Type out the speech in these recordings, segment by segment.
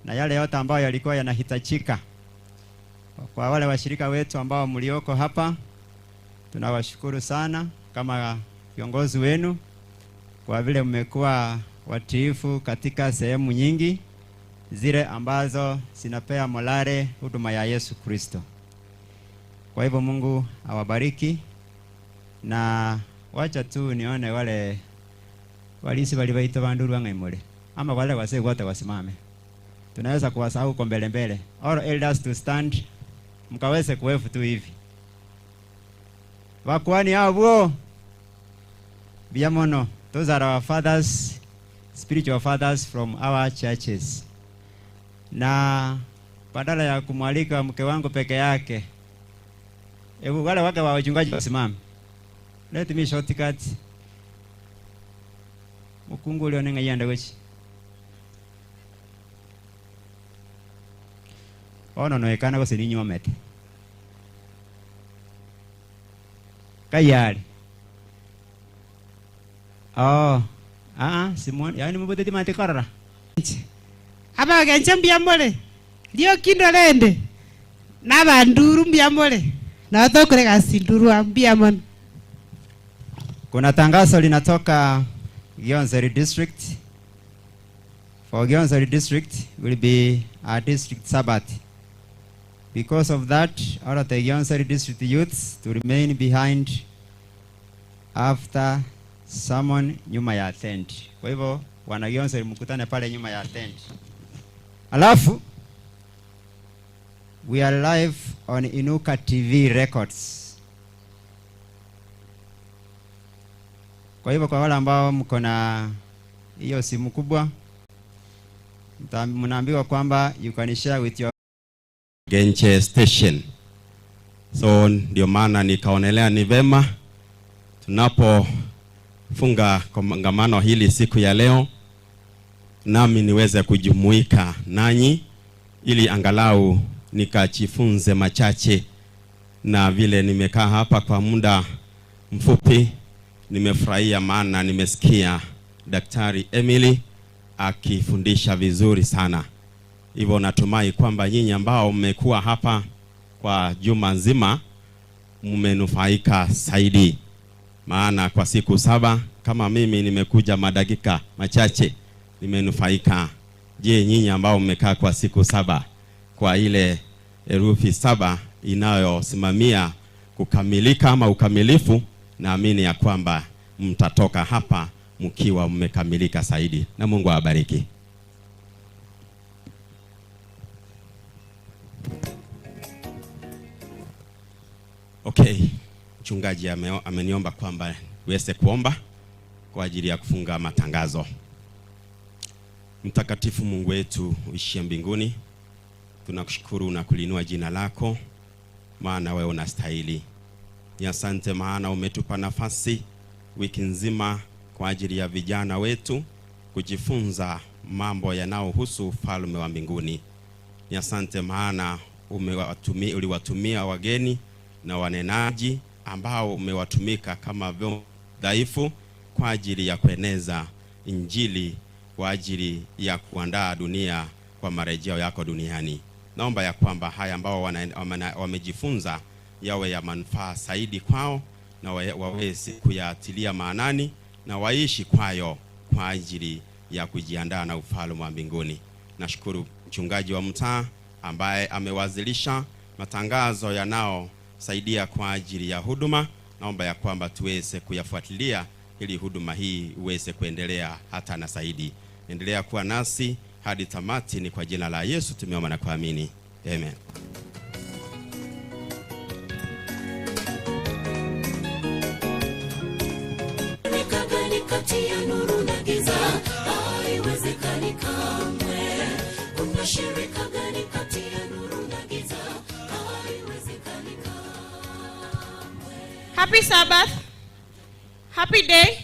na yale yote ambayo yalikuwa yanahitajika. Kwa wale washirika wetu ambao mlioko hapa, tunawashukuru sana kama viongozi wenu kwa vile mmekuwa watiifu katika sehemu nyingi zile ambazo zinapea morale huduma ya Yesu Kristo. Kwa hivyo Mungu awabariki, na wacha tu nione wale walisi waliwaita banduru wangaimole ama wale wase wote wasimame. Tunaweza kuwasahau kwa mbele. All elders to stand, mkaweze kuwefu tu hivi. Wakwani hao biamono, those are our fathers, spiritual fathers from our churches. Na badala ya kumwalika mke wangu peke yake, wale wake wa wachungaji wasimame. Let me shortcut. Mukungu ulio nenga yanda wechi. No ekana ko sininyo mete. Kayari. Simon, yani mubudeti mate karara. Aba gencha mbiamole. Dio kindolende. Na banduru mbiamole. Na tokore kasi nduru ambiamon. Kuna tangazo linatoka Kisii-Ogembo district. For Kisii-Ogembo district will be a district Sabbath. Because of that, all of the Kisii-Ogembo district youths to remain behind after sermon nyuma ya tent. Kwa hivyo wana Kisii-Ogembo mkutane pale nyuma ya tent. Alafu we are live on INUKA TV records. Kwa hivyo kwa wale ambao mko na hiyo simu kubwa, mnaambiwa kwamba you can share with your Genche station. So ndio maana nikaonelea ni vema tunapofunga kongamano hili siku ya leo, nami niweze kujumuika nanyi ili angalau nikajifunze machache. Na vile nimekaa hapa kwa muda mfupi, nimefurahia maana nimesikia Daktari Emily akifundisha vizuri sana. Hivyo natumai kwamba nyinyi ambao mmekuwa hapa kwa juma nzima mmenufaika zaidi. Maana kwa siku 7 kama mimi nimekuja madakika machache nimenufaika. Je, nyinyi ambao mmekaa kwa siku 7 kwa ile herufi 7 inayosimamia kukamilika ama ukamilifu, naamini ya kwamba mtatoka hapa mkiwa mmekamilika zaidi. Na Mungu awabariki. Okay, mchungaji ameniomba kwamba niweze kuomba kwa ajili ya kufunga matangazo. Mtakatifu Mungu wetu uishie mbinguni, tunakushukuru na kulinua jina lako, maana wewe unastahili. Ni asante maana umetupa nafasi wiki nzima kwa ajili ya vijana wetu kujifunza mambo yanayohusu ufalme wa mbinguni. Ni asante maana uliwatumia wageni na wanenaji ambao umewatumika kama dhaifu kwa ajili ya kueneza injili, kwa ajili ya kuandaa dunia kwa marejeo yako duniani. Naomba ya kwamba haya ambao wamejifunza yawe ya manufaa zaidi kwao, na waweze kuyatilia maanani na waishi kwayo kwa ajili ya kujiandaa na ufalme wa mbinguni. Nashukuru mchungaji wa mtaa ambaye amewazilisha matangazo yanao saidia kwa ajili ya huduma. Naomba ya kwamba tuweze kuyafuatilia ili huduma hii uweze kuendelea hata na zaidi. Endelea kuwa nasi hadi tamati. Ni kwa jina la Yesu tumeomba na kuamini. Amen. Kati ya nuru na giza haiwezekani kamwe. Kuna shirika gani kati ya nuru na giza haiwezekani kamwe. Happy Sabbath. Happy day.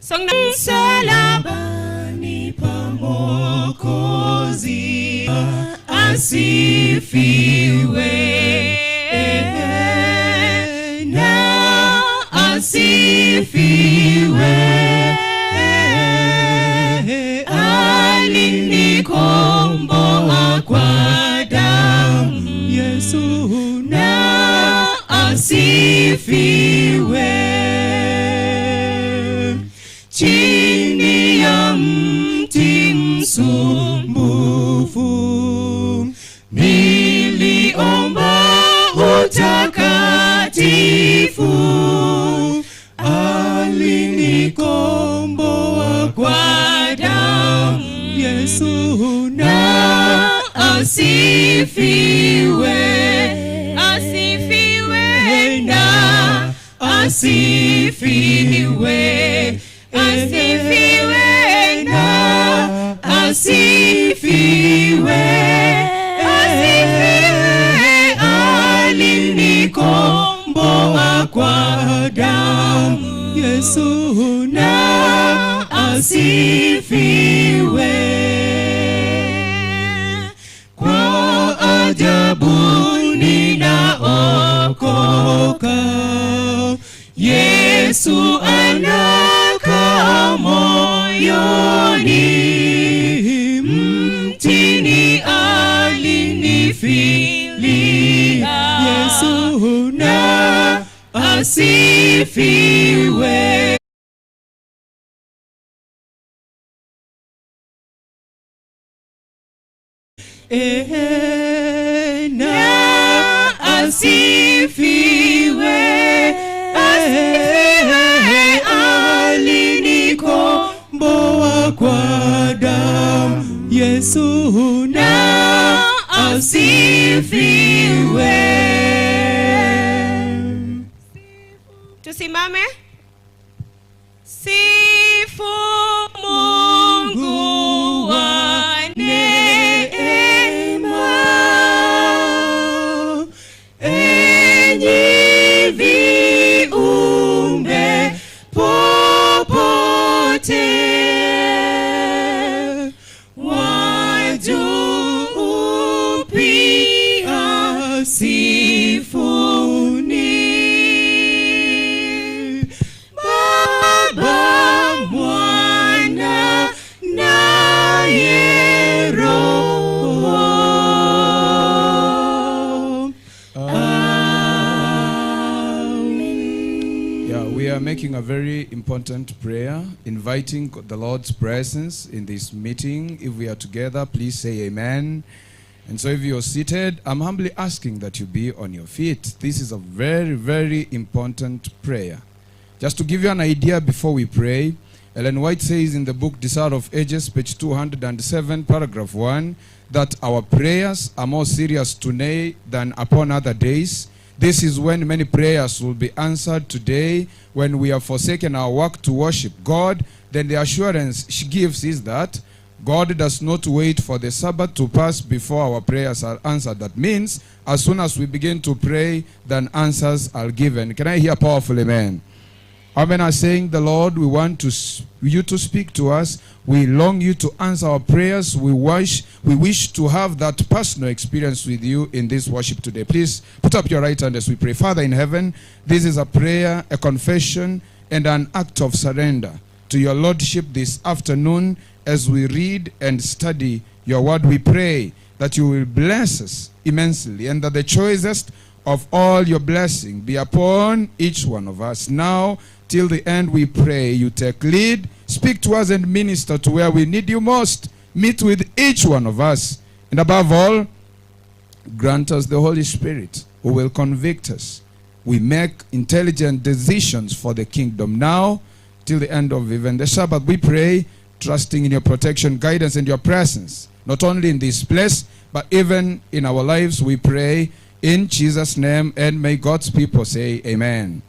Song na msalabani pa Mwokozi asifiwe. Asifiwe, asifiwe. Chini ya mti msumbufu niliomba utakatifu, alinikomboa kwa damu. Yesu na asifiwe, asifiwe na asifiwe, asifiwe na asifiwe, asifiwe, alinikomboa kwa damu. Yesu na asifiwe. Kwa ajabu ninaokoka, Yesu anakaa moyoni. Mtini alinifilia, Yesu na asifiwe. Na asifiwe, asifiwe, alinikomboa kwa damu. Yesu na asifiwe. Tusimame. Sifu Mungu wa neema, enyi viumbe popote, wajuu pia sifuni. Baba, Mwana naye Roho. Amen. Yeah, we are making a very important prayer, inviting the Lord's presence in this meeting. If we are together, please say amen. And so if you're seated, I'm humbly asking that you be on your feet. This is a very, very important prayer. Just to give you an idea before we pray, Ellen White says in the book Desire of Ages, page 207, paragraph 1, that our prayers are more serious today than upon other days. This is when many prayers will be answered today, when we have forsaken our work to worship God. Then the assurance she gives is that God does not wait for the Sabbath to pass before our prayers are answered. That means as soon as we begin to pray, then answers are given. Can I hear powerful amen? Amen are saying, the Lord, we want you to speak to us. We long you to answer our prayers. We wish to have that personal experience with you in this worship today. Please put up your right hand as we pray. Father in heaven, this is a prayer, a confession, and an act of surrender to your Lordship this afternoon. As we read and study your word, we pray that you will bless us immensely, and that the choicest of all your blessing be upon each one of us. Now, till the end, we pray you take lead, speak to us and minister to where we need you most. Meet with each one of us. And above all, grant us the Holy Spirit who will convict us. We make intelligent decisions for the kingdom now, till the end of even the Sabbath. We pray, trusting in your protection, guidance, and your presence, not only in this place, but even in our lives. We pray in Jesus' name, and may God's people say amen.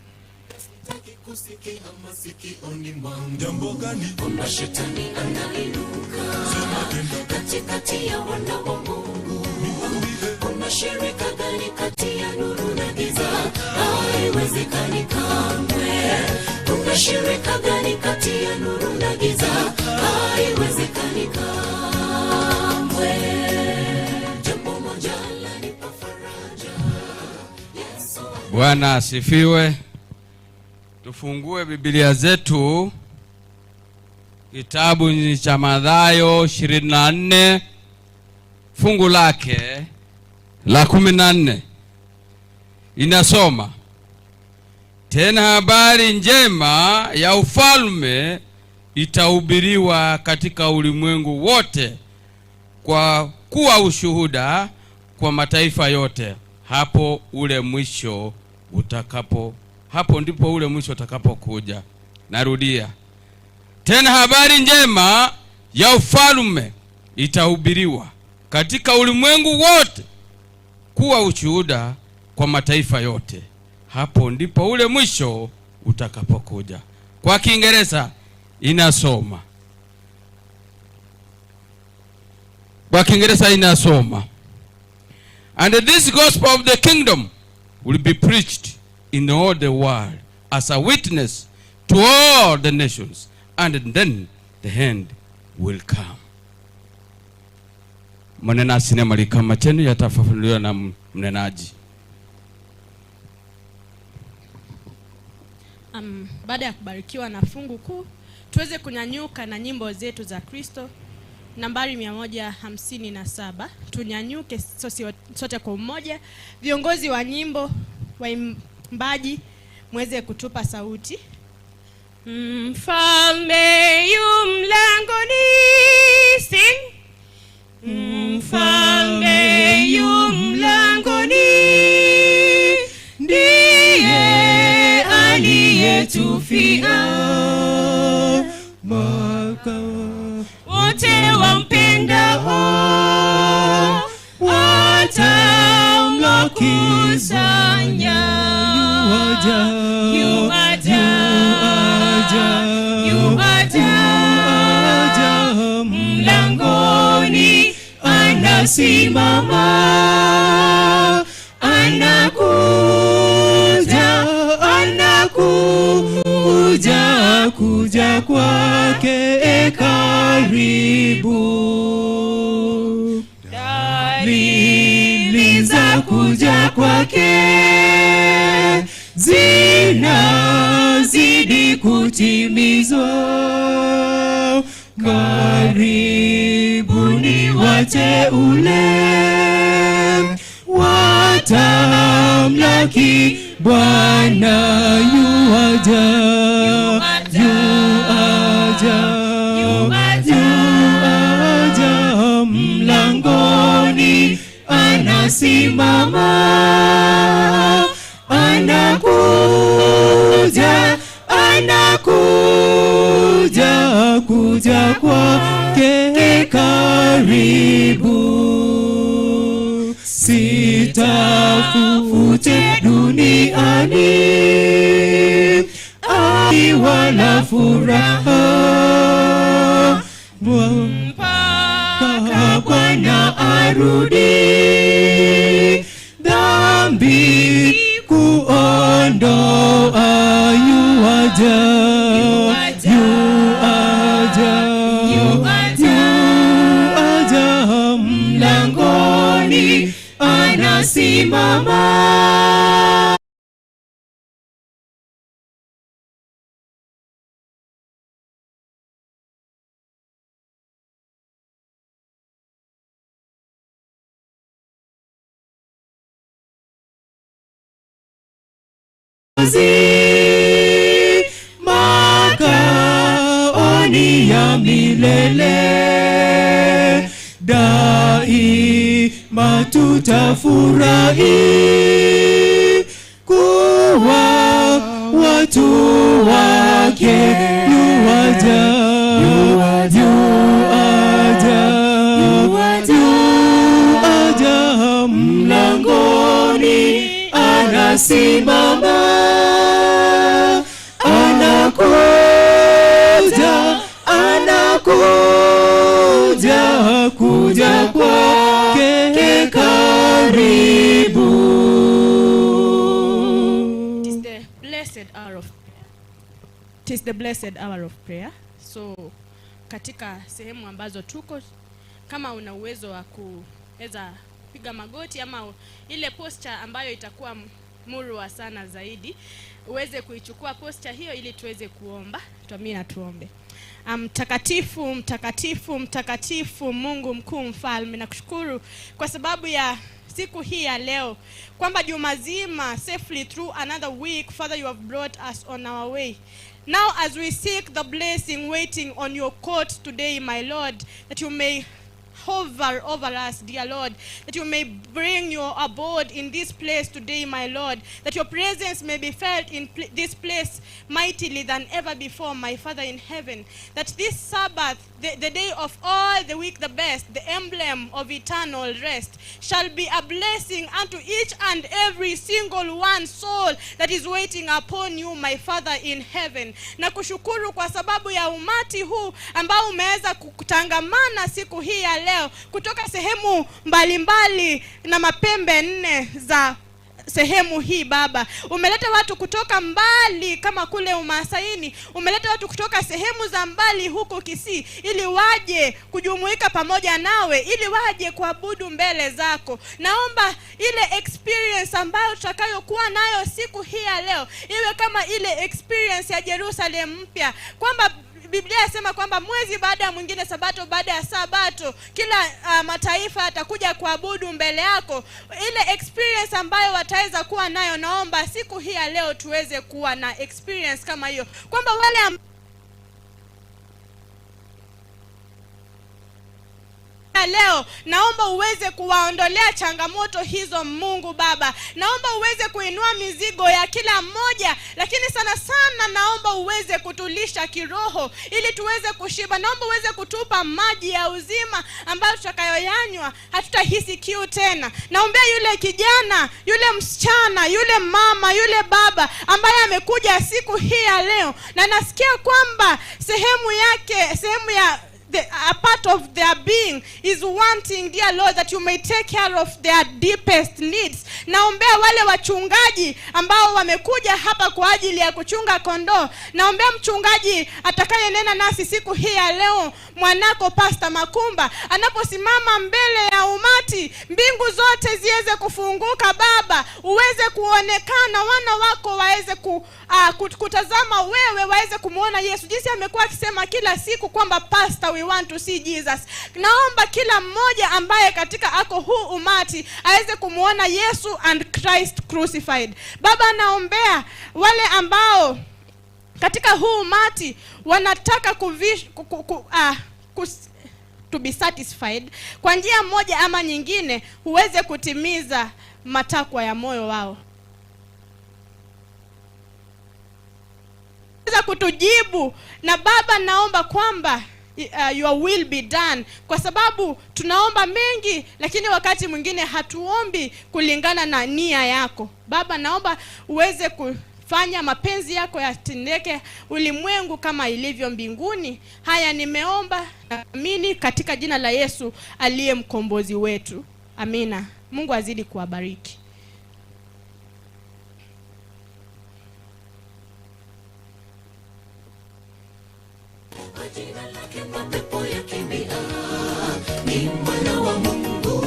Bwana asifiwe. Tufungue Biblia zetu kitabu cha Mathayo 24 fungu lake la 14. Inasoma, Tena habari njema ya ufalme itahubiriwa katika ulimwengu wote kwa kuwa ushuhuda kwa mataifa yote. Hapo ndipo ule mwisho utakapokuja. Narudia. Tena habari njema ya ufalme itahubiriwa katika ulimwengu wote kuwa ushuhuda kwa mataifa yote. Hapo ndipo ule mwisho utakapokuja. Kwa Kiingereza inasoma. And this gospel of the kingdom will be preached in all the world as a witness to all the nations, and then the end will come. Maneno sinema likama chenu yatafafanuliwa na mnenaji. Baada ya kubarikiwa na fungu kuu, tuweze kunyanyuka na nyimbo zetu za Kristo. Nambari 157. Tunyanyuke sote kwa umoja. Viongozi wa nyimbo, waimbaji, mweze kutupa sauti. Mfalme yu mlangoni, sing. Mfalme yu mlangoni, ndiye aliyetufia. Wote wampendao watamkusanya. Yuaja mlangoni, anasimama, kuja kwake karibu. Dalili za kuja kwake zinazidi kutimizwa. Karibuni wateule, watamlaki Bwana. Yuaja mlangoni, anasimama, kuja kwake karibu. Sitafute duniani wala furaha, mpaka Bwana arudi, dhambi kuondoa. Yuaja mlangoni, anasimama, makaoni ya milele. Daima tutafurahi kuwa watu wake. Yuaja mlangoni, anasimama, kuja kwake karibu. It is the blessed hour of prayer. So katika sehemu ambazo tuko, kama una uwezo wa kuweza piga magoti ama ile posture ambayo itakuwa murwa sana zaidi, uweze kuichukua posture hiyo ili tuweze kuomba. Tuamini na tuombe. Mtakatifu, mtakatifu, mtakatifu, Mungu mkuu mfalme. Nakushukuru kwa sababu ya siku hii ya leo, kwamba juma zima safely through another week, Father, you have brought us on our way. Now as we seek the blessing waiting on your court today, my Lord, that you may hover over us, dear Lord, that you may bring your abode in this place today, my Lord, that your presence may be felt in this place mightily than ever before, my Father in heaven, that this Sabbath, the day of all the week, the best, the emblem of eternal rest, shall be a blessing unto each and every single one soul that is waiting upon you, my Father in heaven. Na kushukuru kwa sababu ya umati huu ambao umeweza kutangamana siku hii ya leo kutoka sehemu mbalimbali na mapembe nne za sehemu hii. Baba, umeleta watu kutoka mbali kama kule Umasaini, umeleta watu kutoka sehemu za mbali huko Kisii ili waje kujumuika pamoja nawe, ili waje kuabudu mbele zako. Naomba ile experience ambayo tutakayokuwa nayo siku hii ya leo iwe kama ile experience ya Jerusalem mpya, kwamba Biblia inasema kwamba mwezi baada ya mwingine, sabato baada ya sabato, kila mataifa atakuja kuabudu mbele yako. Ile experience ambayo wataweza kuwa nayo, naomba siku hii ya leo tuweze kuwa na experience kama hiyo, kwamba wale leo naomba uweze kuwaondolea changamoto hizo, Mungu Baba. Naomba uweze kuinua mizigo ya kila mmoja, lakini sana sana naomba uweze kutulisha kiroho ili tuweze kushiba. Naomba uweze kutupa maji ya uzima ambayo tutakayoyanywa hatutahisi kiu tena. Naombea yule kijana, yule msichana, yule mama, yule baba ambaye amekuja siku hii ya leo na nasikia kwamba sehemu ya a part of their being is wanting, dear Lord, that you may take care of their deepest needs. Naombea wale wachungaji ambao wamekuja hapa kwa ajili ya kuchunga kondoo. Naombea mchungaji atakayenena nasi siku hii ya leo, mwanako Pastor Makumba, anaposimama mbele ya umati, mbingu zote ziweze kufunguka Baba, uweze kuonekana, wana wako waweze kutazama wewe, waweze kumuona Yesu, jinsi amekuwa akisema kila siku kwamba Pastor, we want to see Jesus. Naomba kila mmoja ambaye katika ako huu umati aweze kumuona Yesu and Christ crucified. Baba, naombea wale ambao katika huu umati wanataka to be satisfied kwa njia moja ama nyingine, uweze kutimiza matakwa ya moyo wao. Uweze kutujibu, na Baba naomba kwamba your will be done, kwa sababu tunaomba mengi lakini wakati mwingine hatuombi kulingana na nia yako. Baba, naomba uweze kufanya mapenzi yako yatendeke ulimwengu kama ilivyo mbinguni. Haya nimeomba na amini katika jina la Yesu aliye mkombozi wetu. Amina. Mungu azidi kuwabariki. Jina lake mapepo yakimbia, ni mwana wa Mungu.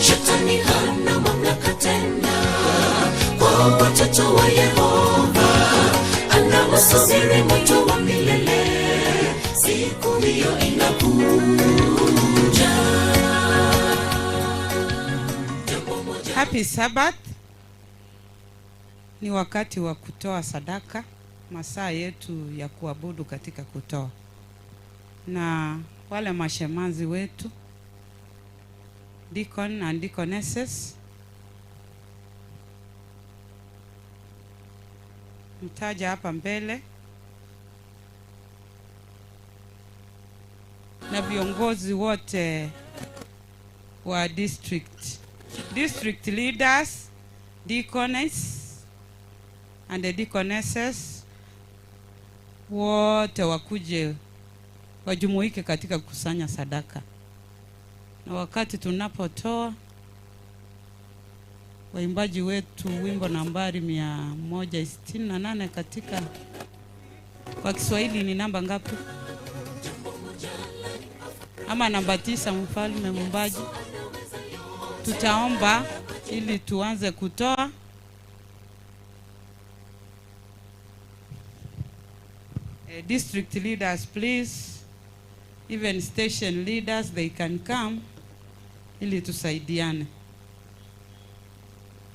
Shetani hana mamlaka tena kwa watoto wa Yehova. Anawasubiri moto wa milele, siku hiyo inakuja. Happy Sabbath. Ni wakati wa kutoa sadaka, masaa yetu ya kuabudu katika kutoa. Na wale mashemazi wetu, deacon and deaconesses, mtaja hapa mbele, na viongozi wote wa district leaders, deaconess and the deaconesses, wote wakuje wajumuike katika kukusanya sadaka. Na wakati tunapotoa, waimbaji wetu wimbo nambari 168 katika, kwa Kiswahili ni namba ngapi? Ama namba 9, mfalme mwimbaji. Tutaomba ili tuanze kutoa. district leaders, please, even station leaders, they can come ili tusaidiane.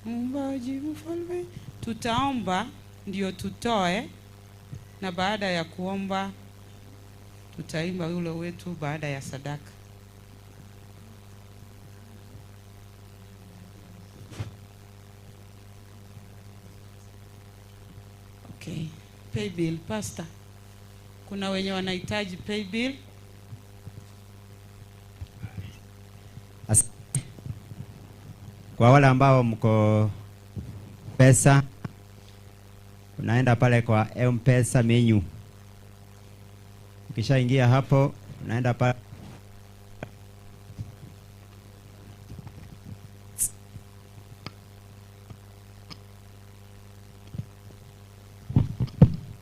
Mumbaji mfalme, tutaomba ndio tutoe, na baada ya kuomba tutaimba ule wetu baada ya sadaka. Okay, pay bill, pastor. Kuna wenye wanahitaji pay bill? Kwa wale ambao mko pesa, unaenda pale kwa M-Pesa menu. Ukishaingia hapo, unaenda pale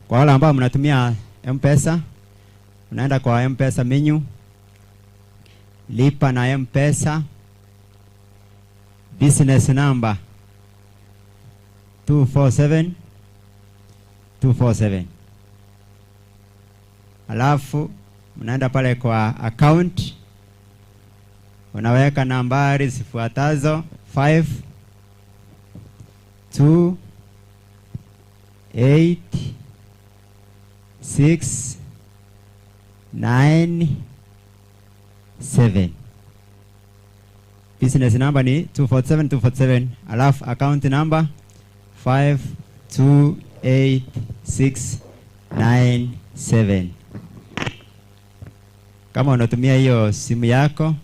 kwa wale ambao mnatumia M-Pesa, unaenda kwa M-Pesa menu, lipa na M-Pesa, business number 247247. Alafu mnaenda pale kwa account, unaweka nambari zifuatazo 5 2 8 6 9 7. Business number ni 247247, alafu account number 528697. Kama unatumia hiyo simu yako,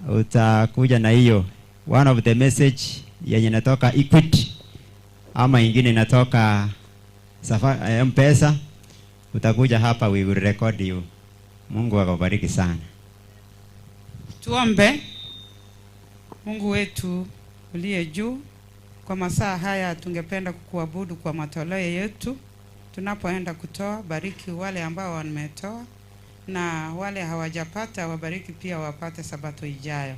utakuja na hiyo one of the message yenye inatoka Equity ama ingine inatoka M-Pesa, utakuja hapa, we will record you. Mungu akubariki sana. Tuombe. Mungu wetu uliye juu, kwa masaa haya tungependa kukuabudu kwa matoleo yetu. Tunapoenda kutoa, bariki wale ambao wametoa, na wale hawajapata wabariki pia wapate sabato ijayo.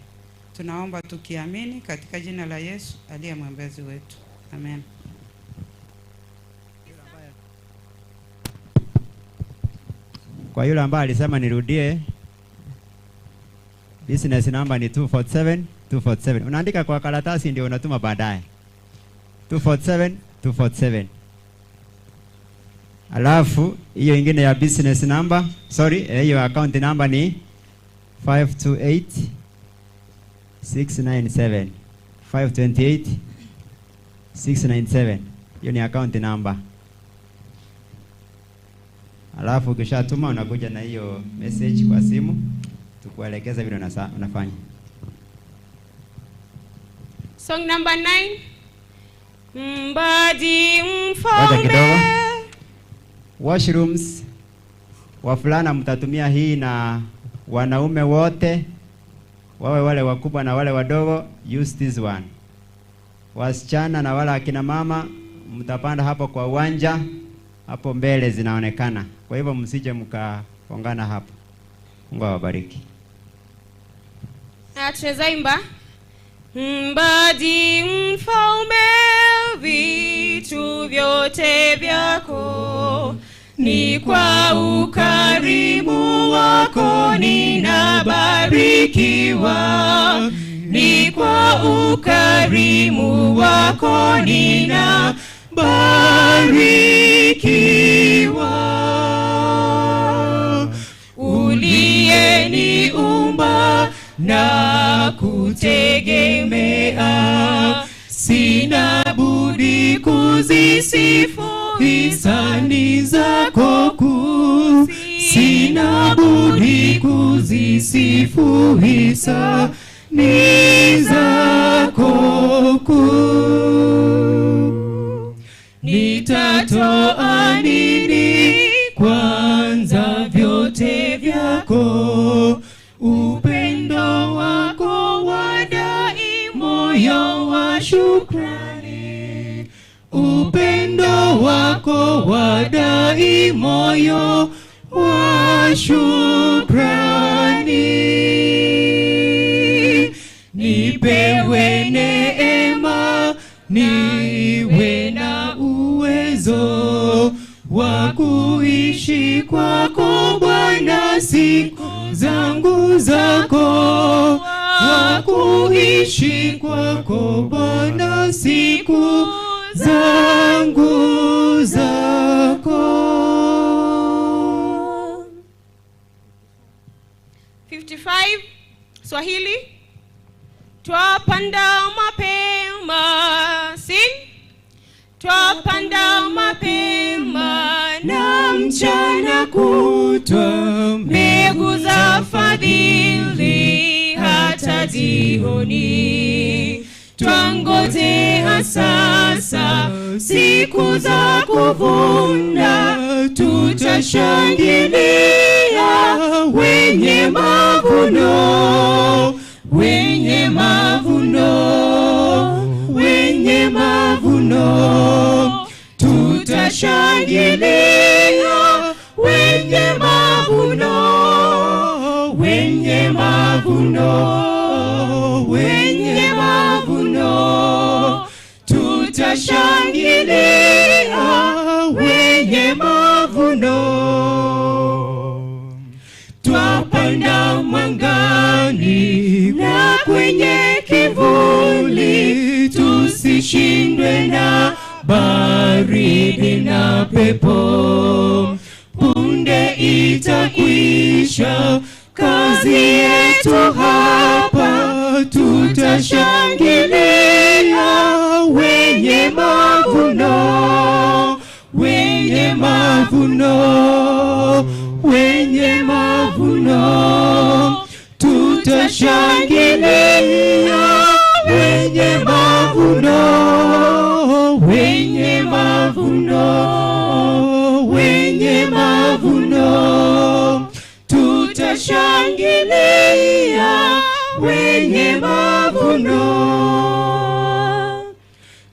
Tunaomba tukiamini katika jina la Yesu aliye mwombezi wetu. Amen. Kwa yule ambaye alisema nirudie, business number ni 247247. Unaandika kwa karatasi ndio unatuma baadaye. 247247. Alafu hiyo ingine ya business number, hiyo account number ni 528697. 528697. Hiyo ni account number. Alafu ukishatuma unakuja na hiyo message kwa simu, tukuelekeza vile unafanya. Song number 9. Mbaji mfalme. Washrooms, wafulana mtatumia hii, na wanaume wote, wawe wale wakubwa na wale wadogo, use this one. Wasichana na wale akina mama mtapanda hapo kwa uwanja, hapo mbele zinaonekana. Kwa hivyo msije mkaongana hapo. Mungu awabariki. Tunazaimba. Mbaji mfalme, vitu vyote vyako, ni kwa ukarimu wako ninabarikiwa, ni kwa ukarimu wako ninabarikiwa. Uliyeniumba na kutegemea, sina budi kuzisifu hisani zako kuu, sina budi kuzisifu hisani zako kuu. Nitatoa nini kwanza vyote vyako, upendo wako wadai moyo wa shukrani, upendo wako wadai moyo wa shukrani. Nipewe neema, niwe na uwezo wa kuishi kwako Bwana siku zangu zako. 55 Swahili. Twapanda mapema, sing. Twapanda mapema Na mchana kutwa mbegu za fadhili hata jioni. Twangojea sasa siku za kuvuna, tutashangilia wenye mavuno, wenye mavuno, wenye mavuno. Tutashangilia wenye mavuno, wenye mavuno, wenye mavuno. Tutashangilia wenye mavuno. Twapanda mwangani na kwenye kivuli, tusishindwe na baridi na pepo. Punde itakwisha kazi yetu hapa, tutashangilia wenye mavuno, wenye mavuno, wenye mavuno. Tutashangilia wenye mavuno, wenye mavuno, wenye mavuno. Tutashangilia wenye mavuno.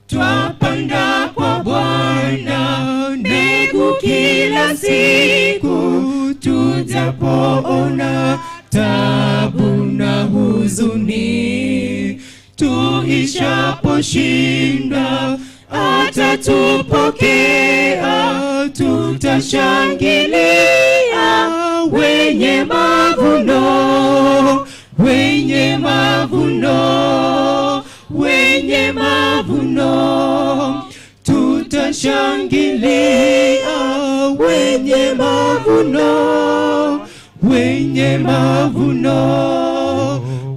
Twapanda kwa Bwana mbegu kila siku, tujapoona tabu na huzuni. Tuishaposhinda atatupokea, tutashangilia wenye mavuno, wenye mavuno, wenye mavuno. Tutashangilia wenye mavuno, wenye mavuno,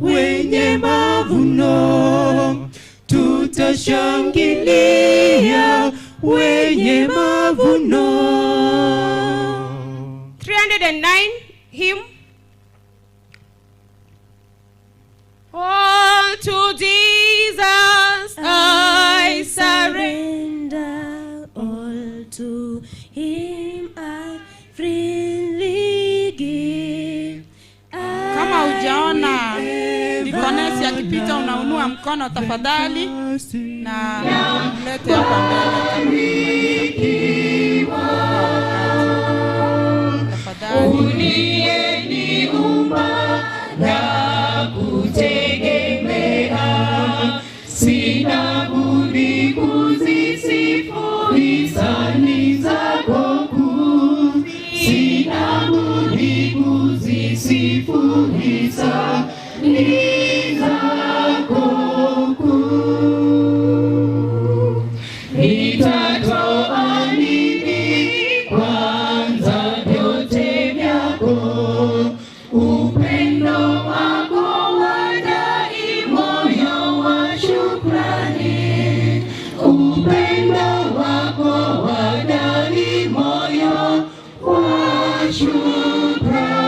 wenye mavuno. Tutashangilia wenye mavuno. 309 hymn. All to Jesus I surrender, all to him I freely give. Kama hujaona Dikonesi akipita unaunua mkono tafadhali na mlete hapa mbele. Tafadhali. Uliyeniumba na kutegemea, sina budi kuzisifu hisani zako kuu, sina budi kuzisifu hisani zako kuu. Nitatoa nini kwanza vyote vyako, upendo wako wadai moyo wa shukrani, upendo wako wadai moyo wa shukrani.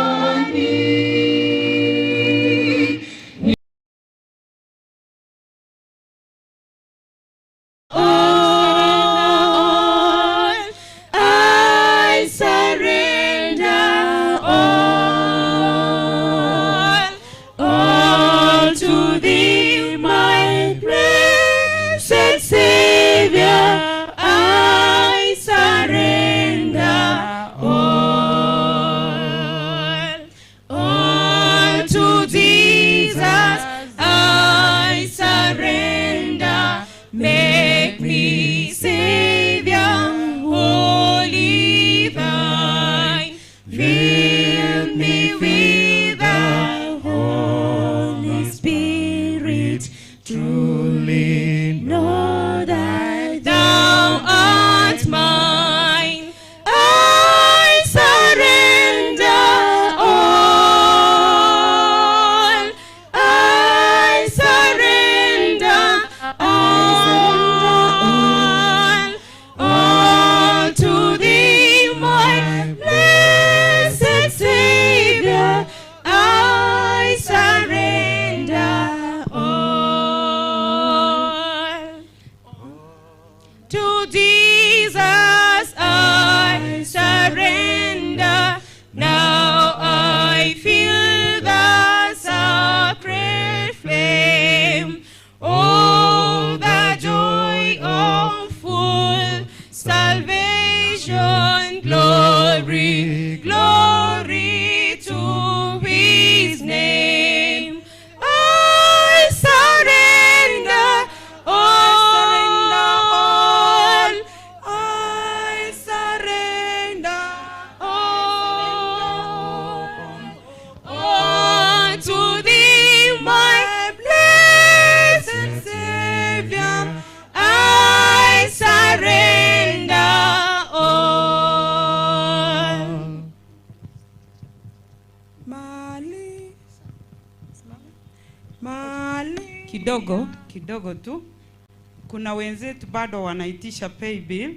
Mali kidogo tu. Kuna wenzetu bado wanaitisha pay bill.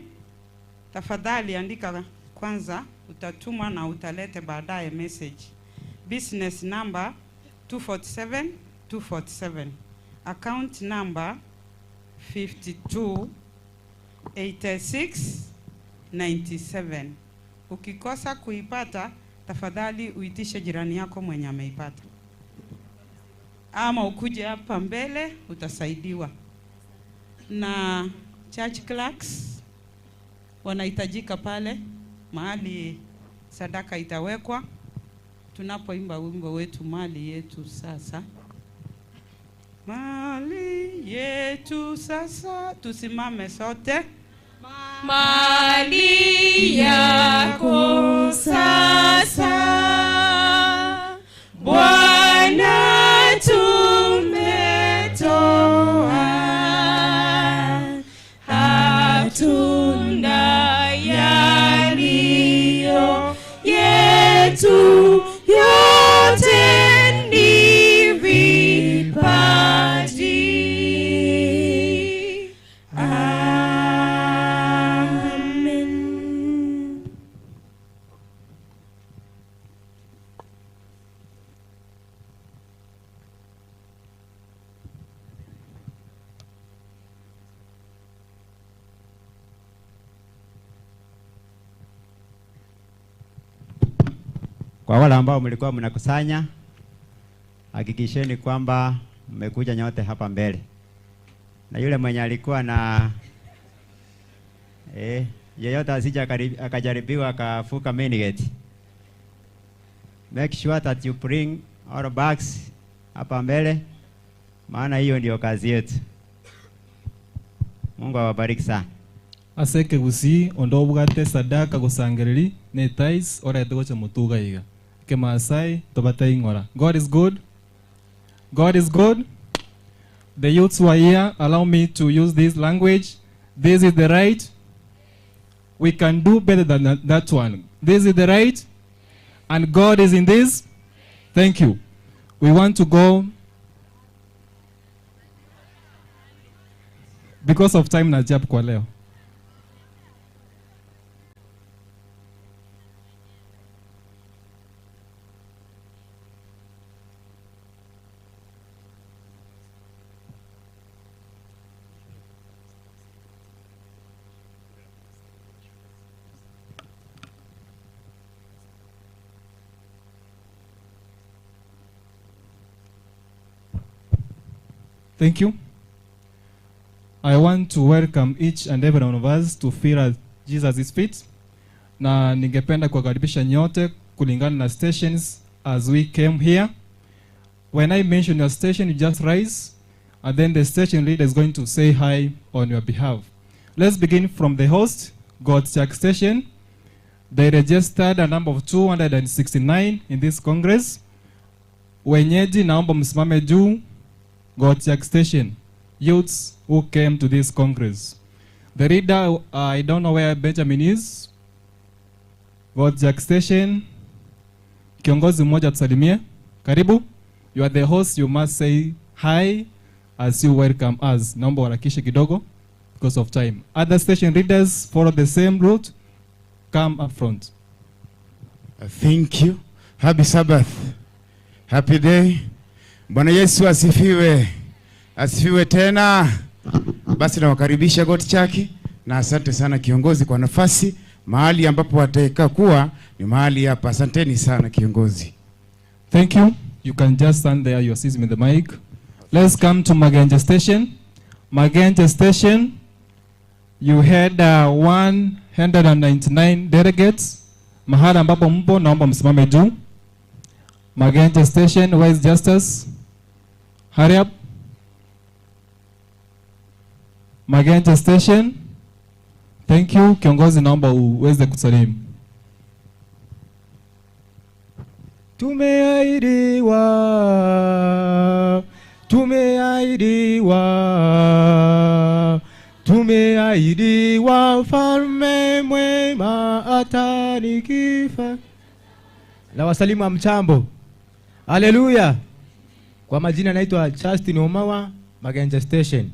Tafadhali andika kwanza, utatuma na utalete baadaye message. Business number 247 account number 528697. Ukikosa kuipata, tafadhali uitishe jirani yako mwenye ameipata, ama ukuje hapa mbele utasaidiwa. Na church clerks wanahitajika pale mahali sadaka itawekwa tunapoimba wimbo wetu mali yetu sasa. Mali yetu sasa, tusimame sote. Mali yako sasa, Bwana tumetoa, hatuna yaliyo yetu, yote ni vipaji. Amen. Kwa wale ambao mlikuwa mnakusanya, hakikisheni kwamba mmekuja nyote hapa mbele. Na yule mwenye alikuwa na yeyote asija akajaribiwa akafuka main gate, make sure that you bring all bags hapa mbele, maana hiyo ndio kazi yetu. Mungu awabariki sana. Aseke gusi ondo bugate sadaka gusangereri ne tais orete gocha mutuga iga ke Maasai tobata ingora. God is good. God is good. The youths who are here, allow me to use this language. This is the right. We can do better than that one. This is the right, and God is in this. Thank you. We want to go because of time na jab kwa leo. Thank you. I want to welcome each and every one of us to feel at Jesus' feet. Na ningependa kuwakaribisha nyote kulingana na stations as we came here. When I mention your station, you just rise, and then the station leader is going to say hi on your behalf. Let's begin from the host, God's Church Station. They registered a number of 269 in this Congress. Wenyeji naomba msimame juu. God's Church Station, youths who came to this Congress. The reader, I don't know where Benjamin is. God's Church Station, kiongozi mmoja tusalimie. Karibu. You are the host, you must say hi as you welcome us. Naomba warakishe kidogo because of time. Other station readers follow the same route. Come up front. Thank you. Happy Sabbath. Happy day. Bwana Yesu asifiwe. Asifiwe tena. Basi nawakaribisha God Church na asante sana kiongozi kwa nafasi. Mahali ambapo watakaa kuwa ni mahali hapa. Asanteni sana kiongozi. Thank you. You can just stand there, you assist me the mic. Let's come to Magenja Station. Magenja Station, you had 199 delegates. Mahali ambapo mpo naomba msimame juu. Magenja Station, where is Justice? Hurry up. Magenja Station. Thank you. Kiongozi naomba uweze kusalimu. Tumeahidiwa, tumeahidiwa, tumeahidiwa mfalme mwema atanikifa. Na wasalimu amchambo. Haleluya. Kwa majina naitwa Justin Omawa, Magenja Station.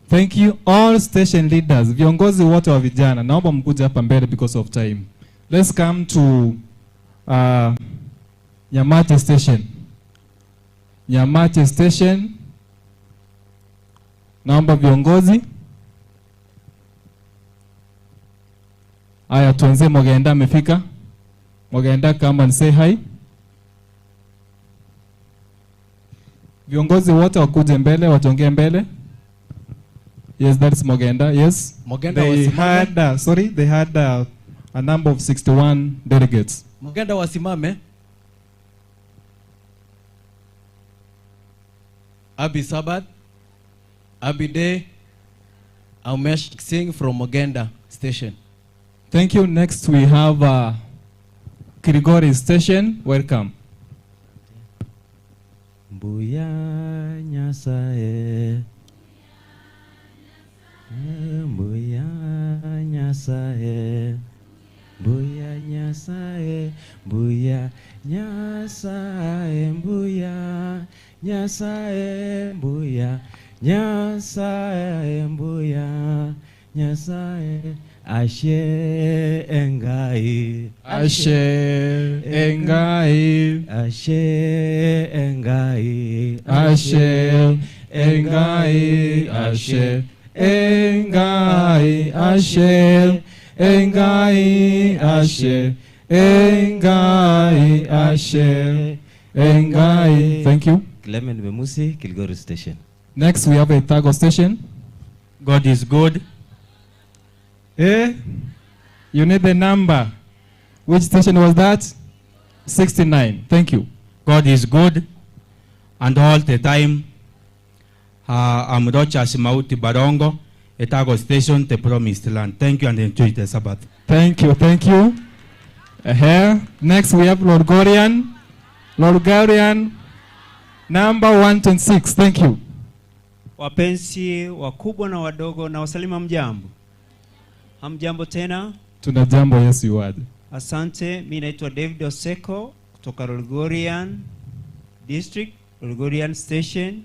Thank you all station leaders, viongozi wote wa vijana. Naomba mkuje hapa mbele because of time. Let's come to Nyamate Station. Nyamate Station. Naomba viongozi. Aya, tuanze. Mogenda amefika. Mogenda, come and say hi. Viongozi wote wakuje mbele, watongee mbele. Yes, that's Mogenda. Yes. Mogenda They wasimame. had they had a number of 61 delegates. Mogenda wasimame. Abi Sabat, Abi Day, Aumesh Singh from Mogenda Station. Thank you. Next we have Kirigori Station. Welcome. Mbuya Nyasaye, Mbuya Nyasaye, Mbuya Nyasaye, Mbuya Nyasaye, Mbuya Nyasaye, Mbuya Nyasaye, Mbuya Nyasaye, Ashe Engai, Ashe Engai, Ashe Engai, Ashe Engai, Ashe Engai, Ashe Engai, Ashe Engai, Ashe Engai. Thank you. Clement Bemusi, Kilgore Station. Next we have a Tago Station. God is good. You need the number. Which station was that? 69. Thank you. God is good, and all the time. I'm Rochas Mauti Barongo, Etago Station, the Promised Land. Thank you and enjoy the Sabbath. Thank you. Thank you. Next we have Lord Gorian. Lord Gorian, number 126. Thank you. Wapenzi wakubwa na wadogo na wasalima, mjambo. Hamjambo tena? Tuna jambo, yes you are. Asante, mimi naitwa David Oseko kutoka Lolgorian District, Lolgorian Station.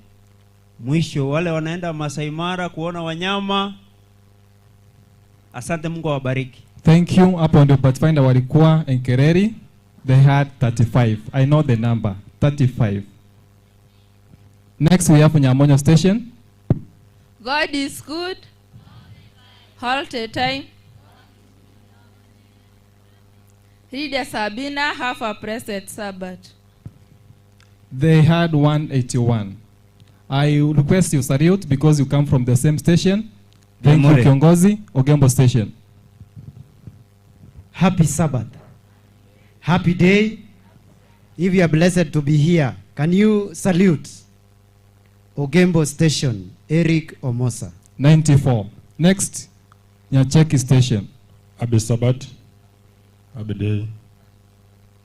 Mwisho wale wanaenda Masai Mara kuona wanyama. Asante, Mungu awabariki. Thank you. Hapo ndio Pathfinder walikuwa Enkereri. They had 35. I know the number. 35. Next we have Nyamonyo Station. God is good all the time. Lydia Sabina, have a blessed Sabbath. They had 181. I request you salute because you come from the same station. Thank you, Kiongozi, Ogembo Station. Happy Sabbath. Happy day. If you are blessed to be here, can you salute Ogembo Station, Eric Omosa. 94. Next, Nyacheki Station. Happy Sabbath. Happy day.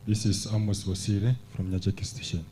This is Amos Wasire from Nyacheki Station.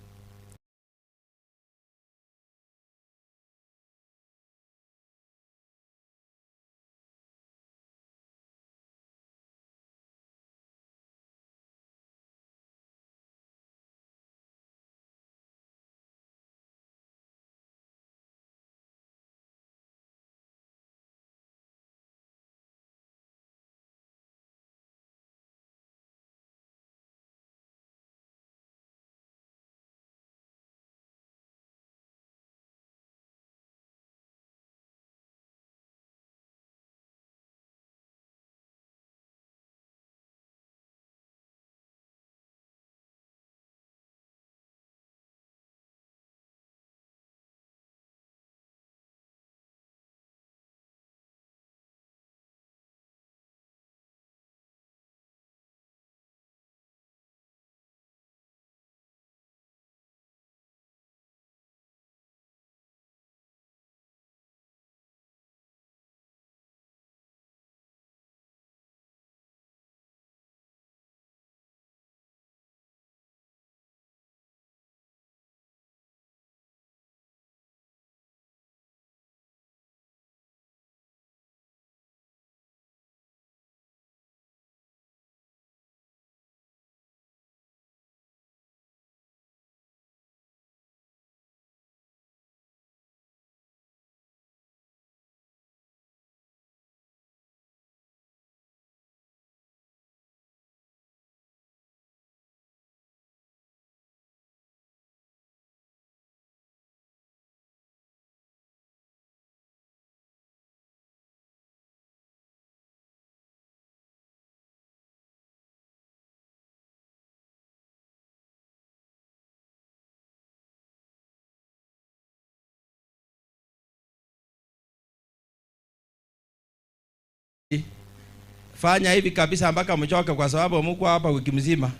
fanya hivi kabisa mpaka mchoke, kwa sababu mko hapa wiki mzima.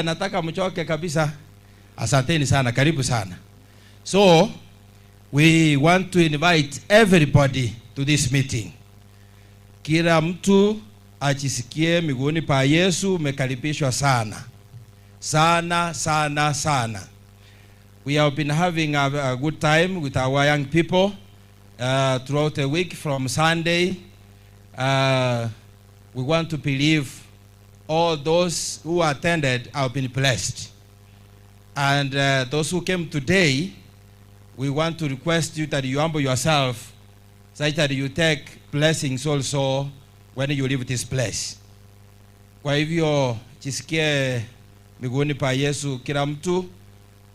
Nataka mchoke kabisa. Asanteni sana, karibu sana. So we want to invite everybody to this meeting. Kila mtu ajisikie miguuni pa Yesu, umekaribishwa sana. Sana, sana, sana. We have been having a good time with our young people throughout the week from Sunday. We want to believe all those who attended have been blessed. And those who came today, we want to request you that you humble yourself such that you take blessings also when you leave this place. Kwa hivyo jisikie miguuni pa Yesu kila mtu,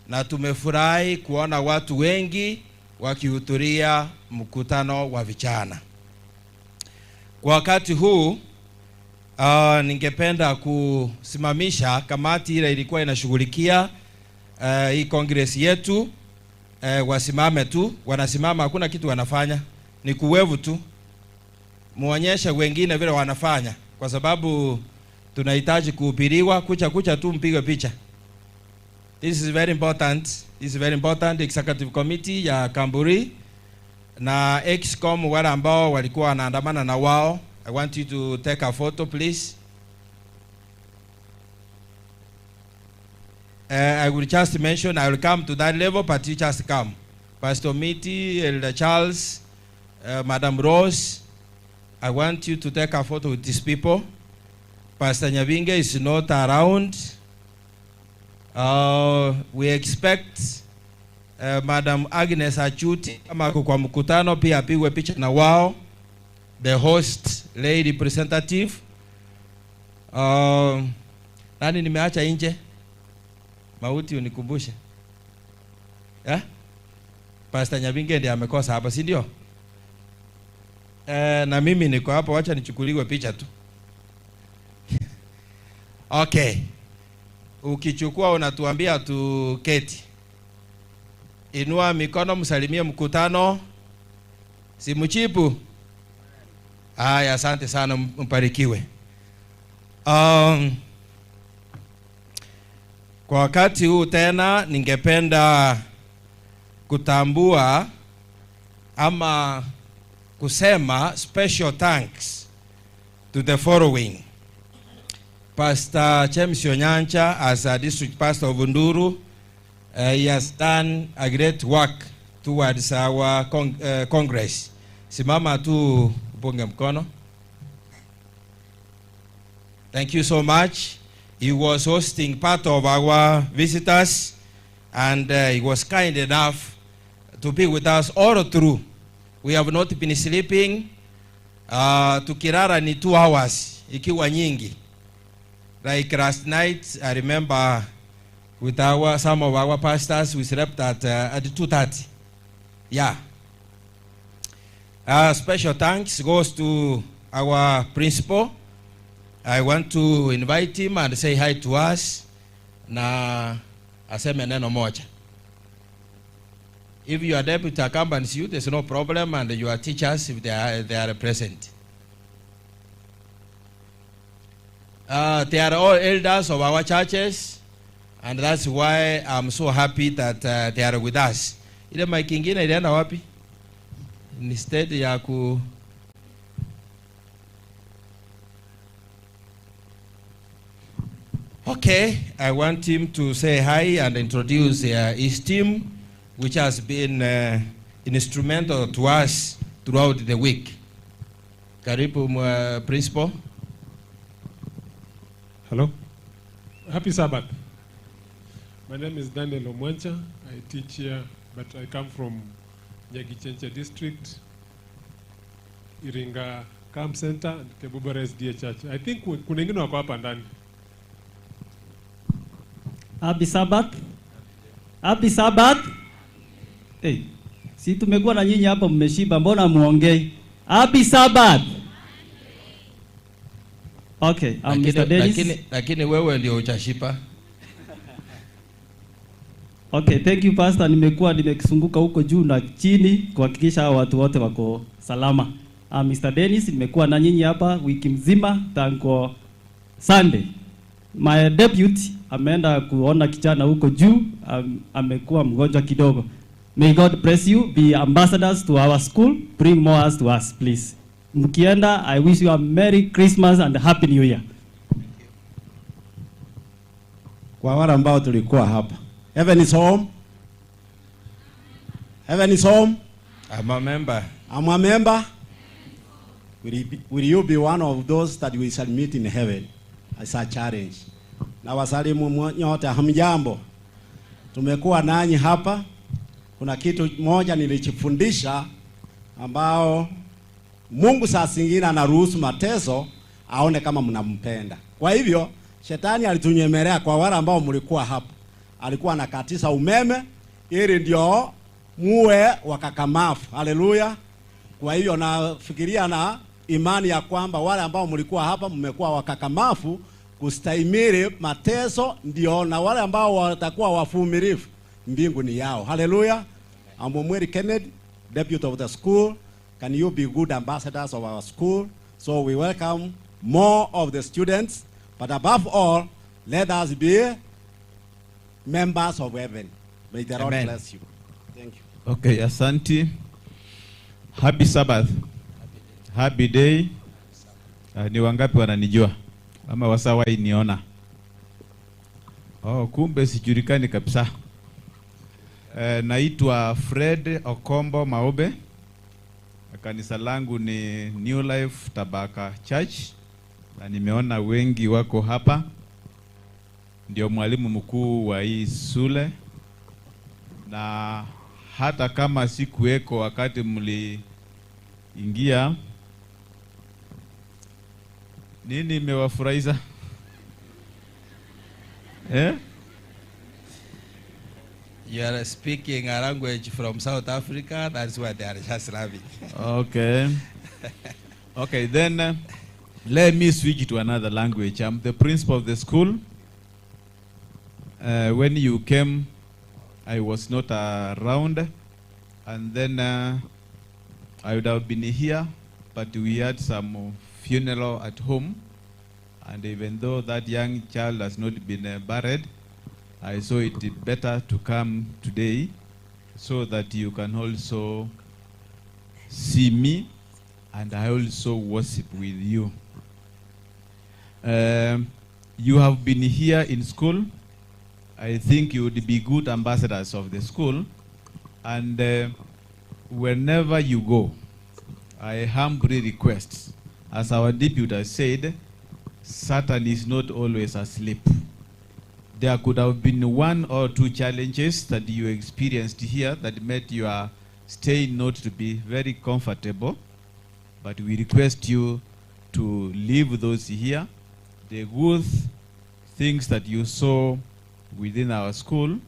na tumefurahi kuona watu wengi wakihudhuria mkutano wa vijana. Kwa wakati huu ningependa kusimamisha kamati ile ilikuwa inashughulikia hii congress yetu. Wasimame tu, wanasimama, hakuna kitu wanafanya, ni kuwevu tu, muonyeshe wengine vile wanafanya, kwa sababu tunahitaji kuhubiriwa. Kucha tu mpige picha. This is very important. This is very important. Executive committee ya Kamburi na XCOM wale ambao walikuwa wanaandamana na wao, I want you to take a photo please. I will just mention, I will come to that level, but you just come. Pastor Miti, Elder Charles, Madam Rose, I want you to take a photo with these people. Pastor Nyabinge is not around. We expect Madam Agnes Achuti kama kwa mkutano pia apigwe picha na wao, the host lady representative. Nani nimeacha nje? Mauti unikumbushe. Pastor Nyabinge ndiye amekosa hapa, si ndio? Na mimi niko hapa, wacha nichukuliwe picha tu. Okay. Ukichukua unatuambia tuketi. Inua mikono, msalimie mkutano. Simuchipu. Haya, asante sana, mbarikiwe. Kwa wakati huu tena ningependa kutambua ama kusema special thanks to the following. Pastor James Onyancha, as a district pastor of Nduru, he has done a great work towards our congress. Simama tu upunge mkono. Thank you so much. He was hosting part of our visitors, and he was kind enough to be with us all through. We have not been sleeping. Tukirara ni 2 hours, ikiwa nyingi. Like last night, I remember with some of our pastors, we slept at 2:30. Yeah. Special thanks goes to our principal. I want to invite him and say hi to us. Na aseme neno moja. If your deputy accompanies you, there's no problem, and your teachers, if they are present. They are all elders of our churches, and that's why I'm so happy that they are with us. Ile mic ingine ilienda wapi? Instead ya ku Okay, I want him to say hi and introduce his team, which has been instrumental to us throughout the week. Karibu principal. Hello. Happy Sabbath. My name is Daniel Omwancha. I teach here, but I come from Nyagichenche district, Iringa Camp Center, and Kebubara SDA Church. I think kuna wengine wako hapa ndani. Happy Sabbath. Happy Sabbath. Hey, si tumekuwa na nyinyi hapa mmeshiba, mbona muongei? Happy Sabbath. Okay, I'm Mr. Dennis. Lakini wewe ndio uchashipa. Okay, thank you Pastor. Nimekuwa nimekisunguka huko juu na chini kuhakikisha hao watu wote wako salama. Mr. Dennis, nimekuwa na nyinyi hapa wiki mzima tangu Sunday. My deputy ameenda kuona kijana huko juu, amekuwa mgonjwa kidogo. May God bless you, be ambassadors to our school, bring more us to us, please. Mkienda, I wish you a Merry Christmas and a Happy New Year. Kwa wale ambao tulikuwa hapa. Heaven is home. Heaven is home. I'm a member. I'm a member. Will you be one of those that we shall meet in heaven? As a challenge. Na wasalimu nyote, hamjambo. Tumekuwa nanyi hapa. Kuna kitu moja nilichifundisha ambao Mungu saa zingine anaruhusu mateso aone kama mnampenda. Kwa hivyo shetani alitunyemelea kwa wale ambao mlikuwa hapa. Alikuwa anakatisha umeme ili ndio muwe wakakamafu. Haleluya. Kwa hivyo nafikiria na imani ya kwamba wale ambao mlikuwa hapa mmekuwa wakakamafu kustahimili mateso, ndio na wale ambao watakuwa wavumilivu mbingu ni yao. Haleluya. Amomweri Kennedy, deputy of the school. Can you be good ambassadors of our school? So we welcome more of the students, but above all, let us be members of heaven. May the Lord Amen. bless you. Thank you. Okay, asante. Happy Sabbath. Happy day. Ni wangapi wananijua? Ama wasawa niona? Oh, kumbe sijulikani kabisa. Naitwa Fred Okombo Maobe. Kanisa langu ni New Life Tabaka Church. Na nimeona wengi wako hapa. Ndio mwalimu mkuu wa hii shule. Na hata kama sikuweko wakati mliingia, nini imewafurahisha? You are speaking a language from South Africa, that's why they are just laughing. Okay. Okay, then let me switch to another language. I'm the principal of the school. When you came, I was not around, and then I would have been here, but we had some funeral at home, and even though that young child has not been buried, I saw it better to come today so that you can also see me and I also worship with you. You have been here in school. I think you would be good ambassadors of the school, and whenever you go, I humbly request, as our deputy has said, Satan is not always asleep. There could have been one or two challenges that you experienced here that made your stay not to be very comfortable, but we request you to leave those here. The good things that you saw within our school,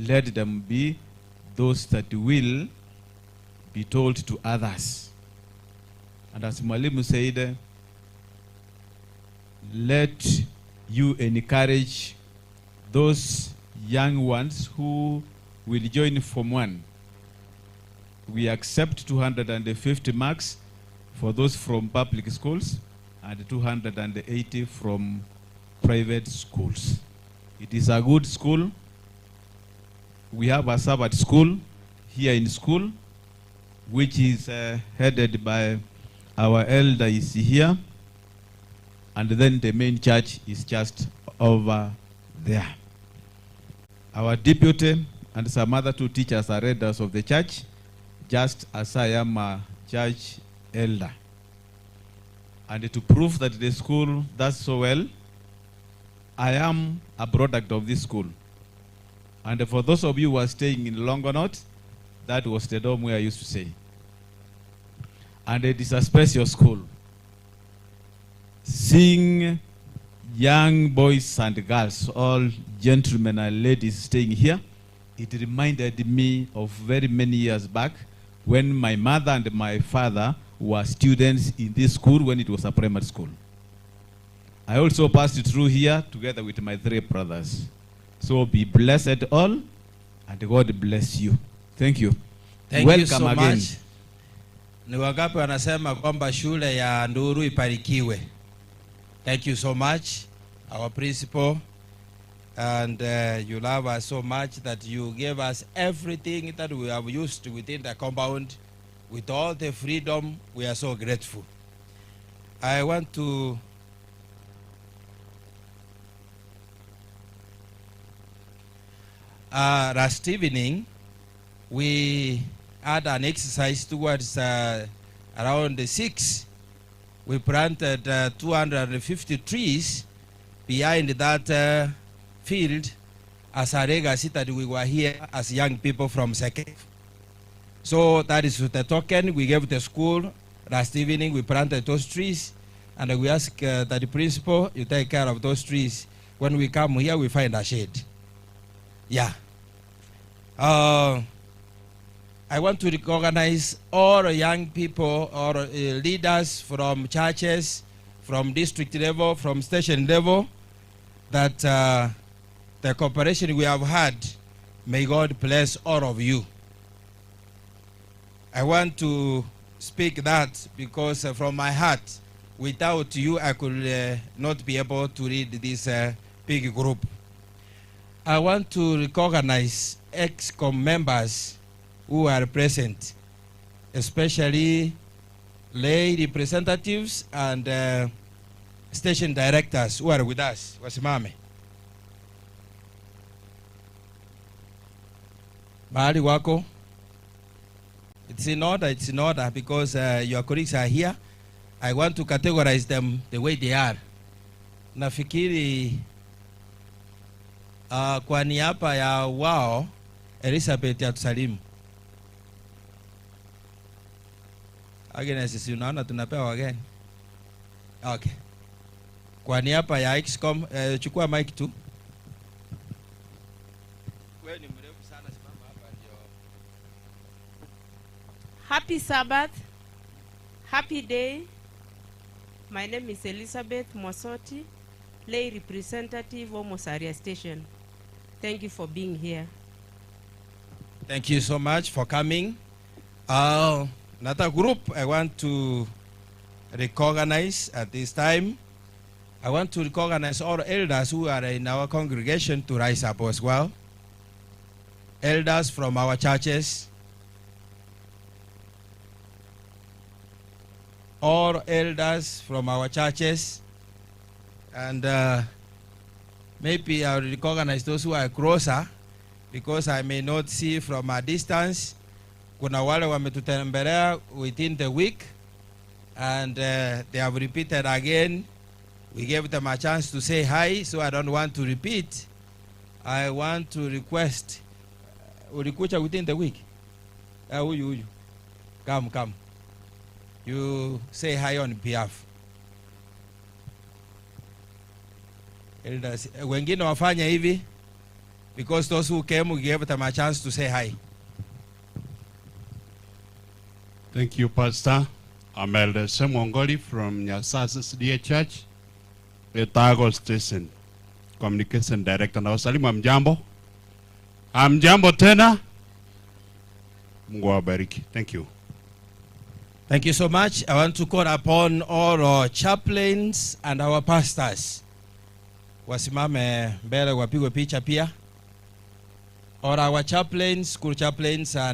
let them be those that will be told to others. And as Mwalimu said, let you encourage those young ones who will join Form 1. We accept 250 marks for those from public schools and 280 from private schools. It is a good school. We have a Sabbath school here in school, which is headed by our elder is here, and then the main church is just over there. Our deputy and some other two teachers are elders of the church, just as I am a church elder. And to prove that the school does so well, I am a product of this school. And for those of you who are staying in Longonot, that was the dorm where I used to stay. And it is a special school. Seeing young boys and girls, all gentlemen and ladies staying here, it reminded me of very many years back when my mother and my father were students in this school when it was a primary school. I also passed through here together with my three brothers. So be blessed all, and God bless you. Thank you. Thank you so much. Ni wangapi wanasema kwamba shule ya Nduru ibarikiwe? Thank you so much, our principal. And you love us so much that you gave us everything that we have used within the compound with all the freedom. We are so grateful. I want to last evening we had an exercise towards around 6. We planted 250 trees behind that field as a legacy that we were here as young people from Sekf. So that is the token we gave the school. Last evening we planted those trees, and we ask that the principal, you take care of those trees. When we come here, we find a shade. Yeah. I want to recognize all young people or leaders from churches, from district level, from station level, that the cooperation we have had, may God bless all of you. I want to speak that because from my heart, without you, I could not be able to lead this big group. I want to recognize ex-com members who are present, especially lay representatives and station directors who are with us. Wasimame. Mahali wako. It's in order because your colleagues are here. I want to categorize them the way they are. Nafikiri kwa niaba ya wao, Elizabeth atusalimu. Agnes, si unaona tunapewa wageni. Okay. Kwa niaba ya XCOM, chukua mic tu. Wewe ni mrefu sana, simama hapa ndio. Happy Sabbath. Happy day. My name is Elizabeth Mwasoti, lay representative of Mosaria Station. Thank you for being here. Thank you so much for coming. Another group I want to recognize at this time. I want to recognize all elders who are in our congregation to rise up as well. Elders from our churches. All elders from our churches. And maybe I'll recognize those who are closer, because I may not see from a distance. Kuna wale wametutembelea within the week, and they have repeated again. We gave them a chance to say hi, so I don't want to repeat. I want to request, ulikucha within the week? Huyu. Come. You say hi on behalf. Elders, wengine wafanya hivi, because those who came, we gave them a chance to say hi. Thank you, Pastor. I'm Elder Semongoli from Nyasasa SDA Church, Etago Station, Communication Director. Na wasalimu amjambo. Amjambo tena. Mungu awabariki. Thank you. Thank you so much. I want to call upon all our chaplains and our pastors. Wasimame mbele wapigwe picha pia. All our chaplains, school chaplains and